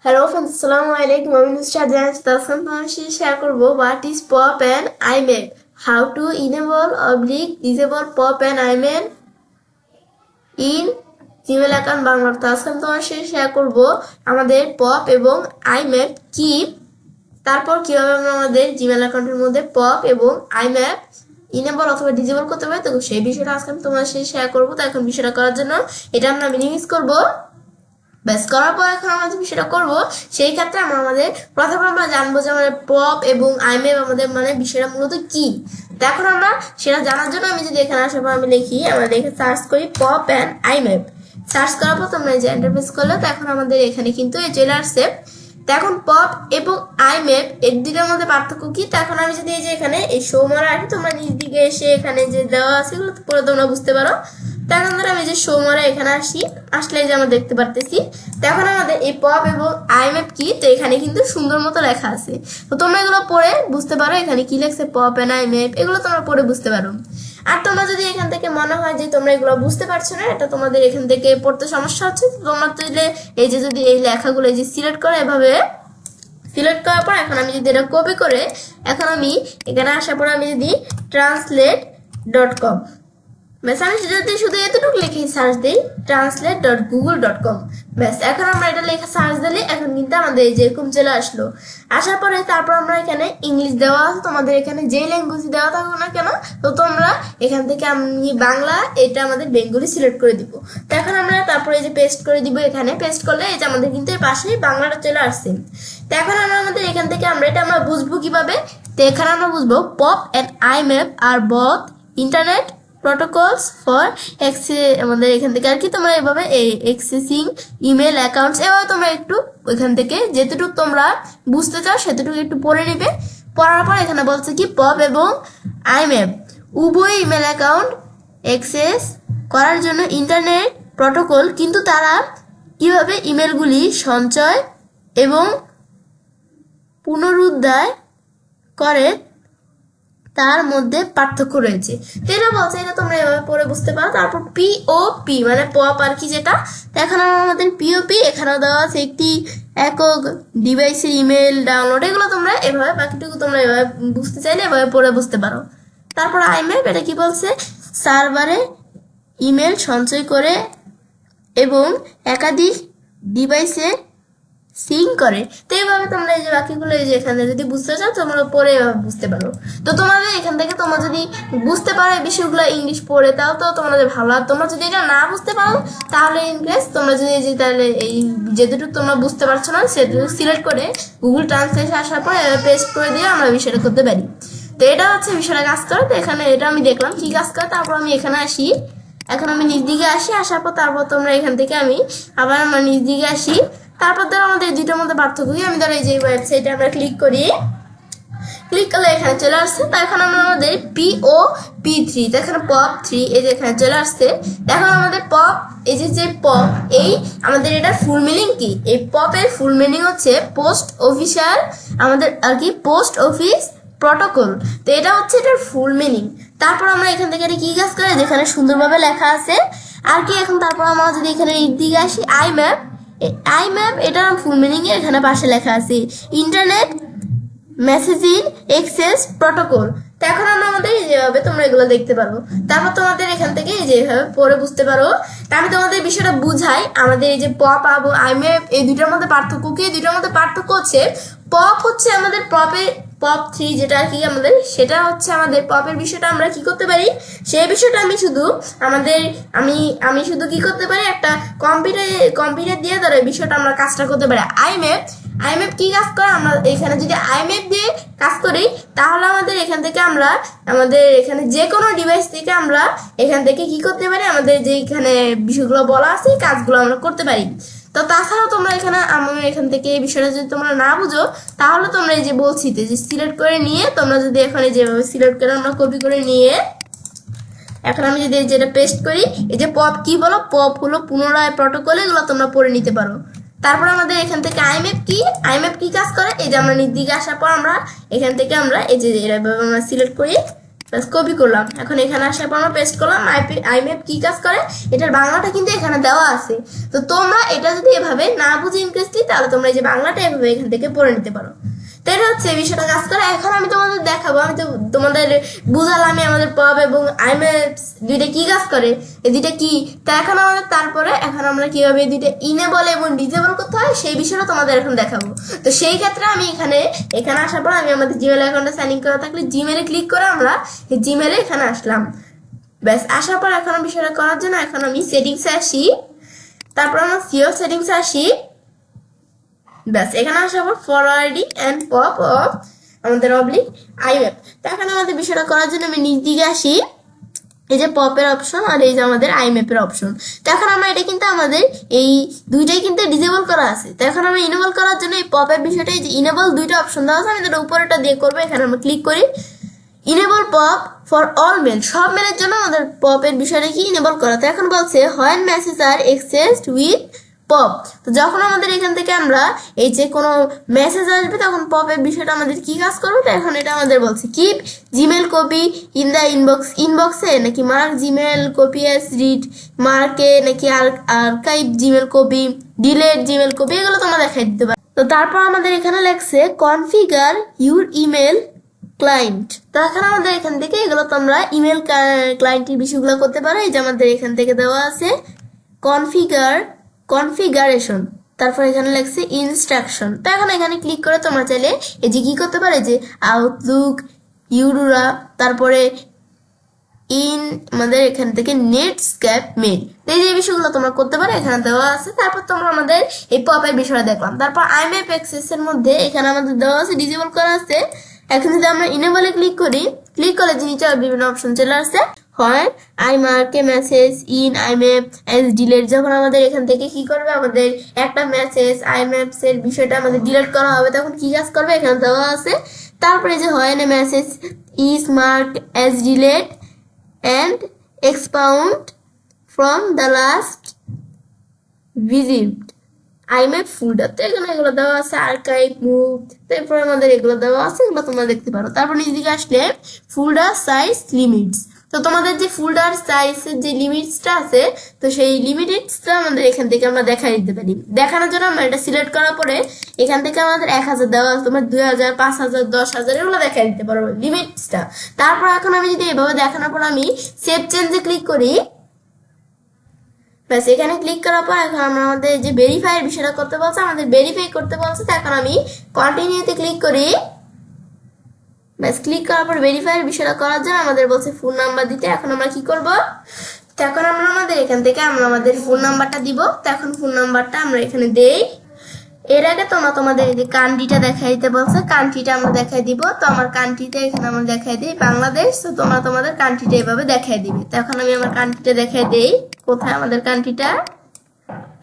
Hello friends, Assalamu alaikum. I'm Mr. Jan. Today share করব what is pop and IMAP. How to enable/disable pop and IMAP in Gmail account Bangla. আজকে তোমার সাথে share করব আমাদের pop এবং IMAP কি, তারপর কিভাবে আমরা আমাদের জিমেল অ্যাকাউন্টের মধ্যে পপ এবং IMAP ইনেবল অথবা ডিসেবল করতে পারি। তো সেই বিষয়টা আজকে আমি তোমার সাথে শেয়ার করব। তো এখন বিষয়টা করার জন্য এটা আমরা মিনিমাইজ করব। ব্যাস করার পর এখন আমরা যে বিষয়টা করবো সেই ক্ষেত্রে আমাদের প্রথমে আমরা জানবো যে আমাদের পপ এবং IMAP আমাদের বিষয়টা মূলত কি। তো এখন আমরা সেটা জানার জন্য আমি যদি এখানে আসার পর আমি লিখি, আমরা লিখে সার্চ করি পপ অ্যান্ড IMAP। সার্চ করার পর তোমরা যে এন্টারপ্রেস করলে তো এখন আমাদের এখানে কিন্তু এই চলে আসছে। তো এখন পপ এবং IMAP এর দুটোর মধ্যে পার্থক্য কি। তো এখন আমি যদি এই যে এখানে এই শো মারা রাখি, তোমরা নিচ দিকে এসে এখানে যে দেওয়া আছে এগুলো পরে তোমরা বুঝতে পারো। তো এখন ধরো আমি যে শো মারা এখানে আসলে যে আমরা দেখতে পারতেছি। তো এখন আমাদের এই পপ এবং IMAP কি, তো এখানে কিন্তু সুন্দর মতো লেখা আছে। তো তোমরা এগুলো পড়ে বুঝতে পারো এখানে কি লেখছে পপ এন্ড IMAP, এগুলো তোমরা পড়ে বুঝতে পারো। আর তোমরা যদি এখান থেকে মনে হয় যে তোমরা এগুলো বুঝতে পারছো না, এটা তোমাদের এখান থেকে পড়তে সমস্যা হচ্ছে, তোমরা তাহলে এই যে যদি এই লেখাগুলো এই যে সিলেক্ট করে এভাবে সিলেক্ট করার পর এখন আমি যদি এটা কপি করে এখন আমি এখানে আসার পর আমি যদি translate.com ব্যাস আমি যদি শুধু এতটুকু লিখে সার্চ দিই translate.google.com, ব্যাস এখন আমরা এটা লেখা সার্চ দিলে এখন কিন্তু আমাদের যেরকম চলে আসলো। আসার পরে তারপর আমরা এখানে ইংলিশ দেওয়া আছে, তোমাদের এখানে যে ল্যাঙ্গুয়েজ দেওয়া থাকুক না কেন, তো তোমরা এখান থেকে আমি বাংলা, এটা আমাদের বেঙ্গলি সিলেক্ট করে দিব। তো এখন আমরা তারপরে এই যে পেস্ট করে দিব, এখানে পেস্ট করলে এই যে আমাদের কিন্তু এর পাশেই বাংলাটা চলে আসছে। তো এখন আমরা আমাদের এখান থেকে আমরা বুঝবো কিভাবে। তো এখানে আমরা বুঝবো পপ এন্ড IMAP আর বোথ ইন্টারনেট প্রোটোকলস ফর আমাদের এখান থেকে আর কি তোমরা এভাবে এক্সেসিং ইমেল অ্যাকাউন্টস, এভাবে তোমরা একটু ওইখান থেকে যেতটুকু তোমরা বুঝতে চাও সেতটুকু একটু পড়ে নিবে। পড়ার পর এখানে বলছে কি পপ এবং IMAP উভয় ইমেল অ্যাকাউন্ট অ্যাক্সেস করার জন্য ইন্টারনেট প্রোটোকল, কিন্তু তারা কিভাবে ইমেলগুলি সঞ্চয় এবং পুনরুদ্ধার করে তার মধ্যে পার্থক্য রয়েছে। তো এটা বলছে, এটা তোমরা এভাবে পড়ে বুঝতে পারো। তারপর POP মানে পপ আর কি যেটা, এখন আমাদের POP এখানেও দেওয়া আছে একটি একক ডিভাইসের ইমেল ডাউনলোড, এগুলো তোমরা এভাবে বাকিটুকু তোমরা এভাবে বুঝতে চাইলে এভাবে পড়ে বুঝতে পারো। তারপর IMAP এটা কি বলছে, সার্ভারে ইমেল সঞ্চয় করে এবং একাধিক ডিভাইসে সিং করে। তো এইভাবে তোমরা এই যে বাকিগুলো এই যে এখানে যদি বুঝতে চাও তোমরা পড়ে এভাবে বুঝতে পারো। তো তোমাদের এখান থেকে তোমরা যদি বুঝতে পারো এই বিষয়গুলো ইংলিশ পড়ে তাও তো তোমাদের ভালো। আর তোমরা যদি এটা না বুঝতে পারো তাহলে ইংলিশ তোমরা যদি এই যে তাহলে এই যেটুকু তোমরা বুঝতে পারছো না সেটুকু সিলেক্ট করে গুগল ট্রান্সলেশন আসার পর পেস্ট করে দিয়ে আমরা বিষয়টা করতে পারি। তো এটা হচ্ছে বিষয়টা কাজ করে। তো এখানে এটা আমি দেখলাম কি কাজ করে। তারপর আমি এখানে আসি, এখন আমি নিচ দিকে আসার পর তারপর তোমরা এখান থেকে আমি আবার আমার নিচ দিকে আসি। তারপর ধরো আমাদের দুইটার মধ্যে পার্থক্য কি, আমি ধরো এই যে ওয়েবসাইটে আমরা ক্লিক করি, ক্লিক করলে এখানে চলে আসছে। তো এখন আমরা আমাদের POP3, তো এখানে POP3 এই যে এখানে চলে আসছে। এখন আমাদের পপ এই যে পপ এই আমাদের এটা ফুল মিনিং কি, এই পপের ফুল মিনিং হচ্ছে পোস্ট অফিসার আমাদের আর কি পোস্ট অফিস প্রোটোকল। তো এটা হচ্ছে এটার ফুল মিনিং। তারপর আমরা এখান থেকে এটা কি কাজ করে যেখানে সুন্দরভাবে লেখা আছে আর কি। এখন তারপর আমরা যদি এখানে এই দিকে আসি IMAP এটার ফুল মিনিং এখানে পাশে লেখা আছে ইন্টারনেট মেসেজিং এক্সেস প্রোটোকল। তো এখন আমরা আমাদের যেভাবে তোমরা এগুলো দেখতে পারো। তারপর তোমাদের এখান থেকে যেভাবে পড়ে বুঝতে পারো। তা আমি তোমাদের বিষয়টা বুঝাই, আমাদের এই যে পপ এবং IMAP এই দুইটার মধ্যে পার্থক্য কি। দুইটার মধ্যে পার্থক্য হচ্ছে পপ হচ্ছে আমাদের POP3 যেটা আর কি আমাদের, সেটা হচ্ছে আমাদের পপের বিষয়টা আমরা কি করতে পারি সেই বিষয়টা আমি শুধু আমাদের আমি শুধু কি করতে পারি, একটা কম্পিউটার দিয়ে ধরো এই বিষয়টা আমরা কাজটা করতে পারি। IMAP কি কাজ করে, আমরা এখানে যদি IMAP দিয়ে কাজ করি তাহলে আমাদের এখান থেকে আমরা আমাদের এখানে যে কোনো ডিভাইস থেকে আমরা এখান থেকে কি করতে পারি, আমাদের যে এখানে বিষয়গুলো বলা আছে কাজগুলো আমরা করতে পারি। তো তাছাড়াও তোমরা এখানে আমি এখান থেকে এই বিষয়টা যদি তোমরা না বুঝো তাহলে তোমরা এই যে বলছি যে সিলেক্ট করে নিয়ে তোমরা যদি এখানে যেভাবে সিলেক্ট করে আমরা কপি করে নিয়ে এখন আমি যদি যেটা পেস্ট করি, এই যে পপ কি বলো, পপ হলো পুনরায় প্রোটোকল, এগুলো তোমরা পড়ে নিতে পারো। তারপর আমাদের এখান থেকে IMAP কি কাজ করে, এই যে আমরা নিচ দিকে আসার পর আমরা এখান থেকে আমরা এই যে এভাবে আমরা সিলেক্ট করি, ব্যাস কপি করলাম, এখন এখানে আসার পর আমরা পেস্ট করলাম। আইম্যাপ কি কাজ করে, এটার বাংলাটা কিন্তু এখানে দেওয়া আছে। তো তোমরা এটা যদি এভাবে না বুঝে ইনক্রিজলি, তাহলে তোমরা এই যে বাংলাটা এভাবে এখান থেকে পড়ে নিতে পারো। তো এটা হচ্ছে এই বিষয়টা কাজ করে। এখন আমি তোমাদের দেখাবো, আমি তো তোমাদের বুঝালাম আমাদের পপ এবং আইম্যাপ দুইটা কি কাজ করে, এই দুইটা কি। তা এখন আমাদের তারপরে এখন আমরা কিভাবে এই দুইটা ইনেবল এবং ডিজেবল করতে হয় সেই বিষয়টা তোমাদের এখন দেখাবো। তো সেই ক্ষেত্রে আমি এখানে আসার পর আমি আমাদের জিমেল অ্যাকাউন্টে সাইন ইন করা থাকলে জিমেলে ক্লিক করে আমরা এই জিমেলে এখানে আসলাম। ব্যাস আসার পর এখন বিষয়টা করার জন্য এখন আমি সেটিংসে আসি, তারপর আমরা সিওর সেটিংসে আসি। ব্যাস এখানে আসার পর ফরওয়ার্ডিং অ্যান্ড পপ অফ আমাদের অবলিক আইম্যাপ। তো এখন আমাদের বিষয়টা করার জন্য আমি নিচ দিকে আসি, এই যে পপের অপশন আর এই যে আমাদের আইম্যাপের অপশন। তো এখন আমরা এটা কিন্তু আমাদের এই দুইটাই কিন্তু ডিসেবল করা আছে। তো এখন আমরা ইনেবল করার জন্য এই পপের বিষয়টা, এই যে ইনেবল দুইটা অপশন দেওয়া আছে, আমি যেটা উপরেটা দিয়ে করবো। এখানে আমরা ক্লিক করি enable POP for all mail, সব মেলের জন্য আমাদের পপের বিষয়টা কি ইনেবল করা। তো এখন বলছে when message are exchanged with POP. তো যখন আমাদের এখান থেকে আমরা এই যে কোনো মেসেজ আসবে তখন পপের বিষয়টা আমাদের কি কাজ করবে। তো এখন এটা আমাদের বলছে keep Gmail copy in the ইনবক্সে নাকি mark Gmail copy S read মার্কে নাকি archive Gmail copy delete Gmail copy, এগুলো তোমরা দেখাই দিতে পারো। তো তারপর আমাদের এখানে লেখছে কনফিগার ইউর ইমেল ক্লায়েন্ট। তো এখন আমাদের এখান থেকে এগুলো তোমরা ইমেল ক্লায়েন্টের বিষয়গুলো করতে পারো। এই যে আমাদের এখান থেকে দেওয়া আছে কনফিগারেশন, তারপর এখানে লেখছে ইনস্ট্রাকশন। তো এখন এখানে ক্লিক করে তোমরা চাইলে এই যে কি করতে পারে, যে আউটলুক ইউরুরা, তারপরে আমাদের এখান থেকে নেটস্কেপ মেল, এই যে বিষয়গুলো তোমরা করতে পারো, এখানে দেওয়া আছে। তারপর তোমরা আমাদের এই পপের বিষয়টা দেখলাম। তারপর আইম্যাপ অ্যাক্সেস এর মধ্যে এখানে আমাদের দেওয়া আছে ডিসেবল করা আছে। এখন যদি আমরা ইনেবলে ক্লিক করি, ক্লিক করলে জিনিসটা বিভিন্ন অপশন চলে আসছে। হয় I mark a message in IMAP as delete, যখন আমাদের এখান থেকে কি করবে, আমাদের একটা মেসেজ আইম্যাপস এর বিষয়টা আমাদের ডিলিট করা হবে, তখন কি কাজ করবে এখানে দেওয়া আছে। তারপরে যে হয় না message is mark as delete and expound from the last visit IMAP folder। তো এখানে এগুলো দেওয়া আছে, আর্কাইভ মুভ, তারপরে আমাদের এগুলো দেওয়া আছে, এগুলো তোমরা দেখতে পারো। তারপর নিচ দিকে আসলে ফোল্ডার সাইজ লিমিটস, তো তোমাদের যে ফোল্ডার সাইজের যে লিমিটসটা আছে, তো সেই লিমিটসটা আমাদের এখান থেকে আমরা দেখাই দিতে পারি। দেখানোর জন্য আমরা এটা সিলেক্ট করার পরে এখান থেকে আমাদের 1000 দেওয়া আছে, তোমার 2000 5000 10,000 এগুলো দেখাই দিতে পারবো লিমিটসটা। তারপর এখন আমি যদি এভাবে দেখানোর পর আমি সেভ চেঞ্জে ক্লিক করি, ব্যাস এখানে ক্লিক করার পর এখন আমরা আমাদের যে ভেরিফাইয়ের বিষয়টা করতে বলছে, আমাদের ভেরিফাই করতে বলছে। তো এখন আমি কন্টিনিউতে ক্লিক করি, ব্যাস ক্লিক করার পর ভেরিফাইয়ের বিষয়টা করার জন্য আমাদের বলছে ফোন নাম্বার দিতে। এখন আমরা কি করব, তো এখন আমরা আমাদের এখান থেকে আমরা আমাদের ফোন নাম্বারটা দিব। তো এখন ফোন নাম্বারটা আমরা এখানে দেই। এর আগে তোমাদের এই যে কান্ট্রিটা দেখাই দিতে বলছে, কান্ট্রিটা আমরা দেখাই দিব। তো আমার কান্ট্রিটা এখানে আমরা দেখাই দিই বাংলাদেশ। তো তোমরা তোমাদের কান্ট্রিটা এভাবে দেখাই দিবে। তো এখন আমি আমার কান্ট্রিটা দেখাই দেই, কোথায় আমাদের কান্ট্রিটা।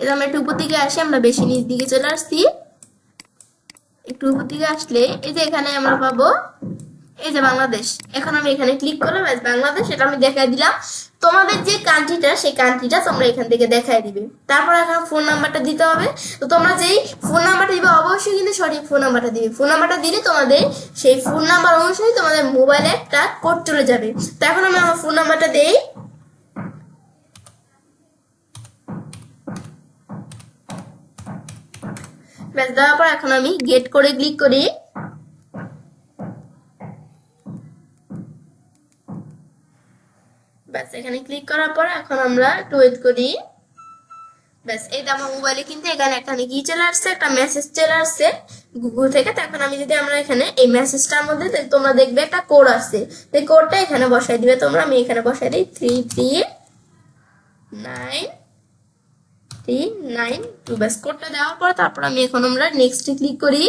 এটা আমরা একটু উপর দিকে আসি, আমরা বেশি নিচ দিকে চলে আসছি। একটু উপর দিকে আসলে এই যে এখানে আমরা পাবো এই যে বাংলাদেশ। এখন আমি এখানে ক্লিক করলাম, বাংলাদেশ এটা আমি দেখাই দিলাম। তোমাদের যে কান্ট্রিটা সেই কান্ট্রিটা তোমরা এখান থেকে দেখাই দিবে। তারপর এখানে ফোন নাম্বারটা দিতে হবে। তো তোমরা যেই ফোন নাম্বারটা দিবে অবশ্যই কিন্তু সঠিক ফোন নাম্বারটা দিবে। ফোন নাম্বারটা দিলে তোমাদের সেই ফোন নাম্বার অনুসারে তোমাদের মোবাইলে একটা কোড চলে যাবে। তো এখন আমি আমার ফোন নাম্বারটা দেই, ব্যাস দেওয়ার পর এখন আমি গেট করে ক্লিক করি। ব্যাস এখানে ক্লিক করার পর এখন আমরা একটু ওয়েট করি। ব্যাস এই যে আমার মোবাইলে কিন্তু এখানে কি চলে আসছে, একটা মেসেজ চলে আসছে গুগল থেকে। তো এখন আমি যদি আমরা এখানে এই মেসেজটার মধ্যে তোমরা দেখবে একটা কোড আসছে, এই কোডটা এখানে বসাই দিবে তোমরা। আমি এখানে বসাই দিই 33992। ব্যাস কোডটা দেওয়ার পর তারপর আমি এখন আমরা নেক্সটে ক্লিক করি।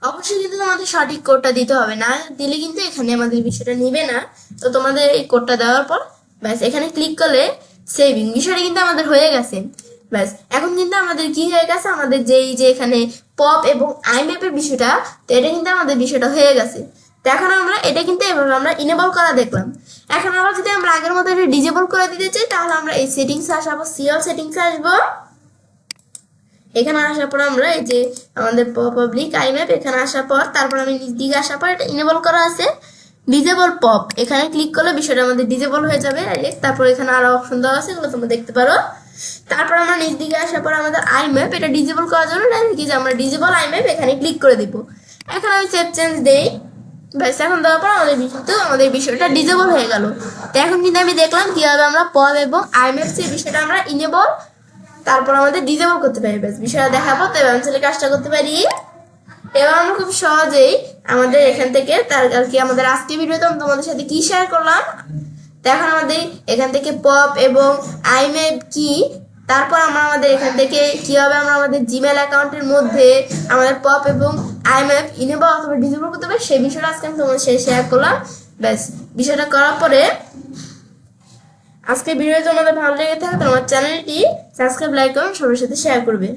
অবশ্যই কিন্তু তোমাদের সঠিক কোডটা দিতে হবে, না দিলে কিন্তু এখানে আমাদের বিষয়টা নিবে না। তো তোমাদের এই কোডটা দেওয়ার পর ব্যাস এখানে ক্লিক করলে সেভিং বিষয়টা কিন্তু আমাদের হয়ে গেছে। ব্যাস এখন কিন্তু আমাদের কি হয়ে গেছে, আমাদের যে এখানে পপ এবং আইম্যাপের বিষয়টা, তো এটা কিন্তু আমাদের বিষয়টা হয়ে গেছে। তো এখন আমরা এটা কিন্তু এভাবে আমরা ইনেবল করা দেখলাম। এখন আমরা যদি আমরা আগের মতো এটা ডিজেবল করে দিতে চাই, তাহলে আমরা এই সেটিংসে আসবো, সিওর সেটিংসে আসবো। এখানে আসার পর আমরা এই যে আমাদের পাবলিক আইম্যাপ এখানে আসার পর তারপর আমি নিচ দিকে আসার পর এটা ইনেবল করা আছে। ডিজেবল পপ, এখানে ক্লিক করলে বিষয়টা আমাদের ডিজেবল হয়ে যাবে ডাইরেক্ট। তারপর এখানে আরো অপশন দেওয়া আছে, এগুলো তোমরা দেখতে পারো। তারপর আমরা নিচ দিকে আসার পর আমাদের আই ম্যাপ, এটা ডিজেবল করার জন্য ডাইরেক্ট কি যে আমরা ডিজেবল আই ম্যাপ এখানে ক্লিক করে দিব। এখন আমি সেভ চেঞ্জ দেই, ব্যাস এখন দেওয়ার পর আমাদের বিষয়টা ডিজেবল হয়ে গেল। তো এখন কিন্তু আমি দেখলাম কিভাবে আমরা পপ এবং আই ম্যাপস এই বিষয়টা আমরা ইনেবল তারপর আমাদের ডিজেবল করতে পারি। ব্যাস বিষয়টা দেখাবো, তো এবার আমি কাজটা করতে পারি। এবার আমরা খুব সহজেই আমাদের এখান থেকে তার আর কি আমাদের আজকে ভিডিওতে আমি তোমাদের সাথে কি শেয়ার করলাম, তো এখন আমাদের এখান থেকে পপ এবং আইম্যাপ কি, তারপর আমরা আমাদের এখান থেকে কিভাবে আমরা আমাদের জিমেল অ্যাকাউন্টের মধ্যে আমাদের পপ এবং আইম্যাপ ইনেবল অথবা ডিসেবল করতে পারি সেই বিষয়টা আজকে আমি তোমাদের সাথে শেয়ার করলাম। ব্যাস বিষয়টা করার পরে আজকে ভিডিও তোমাদের ভালো লেগে থাকে তো আমার চ্যানেলটি সাবস্ক্রাইব, লাইক, কমেন্ট সবার সাথে শেয়ার করবে।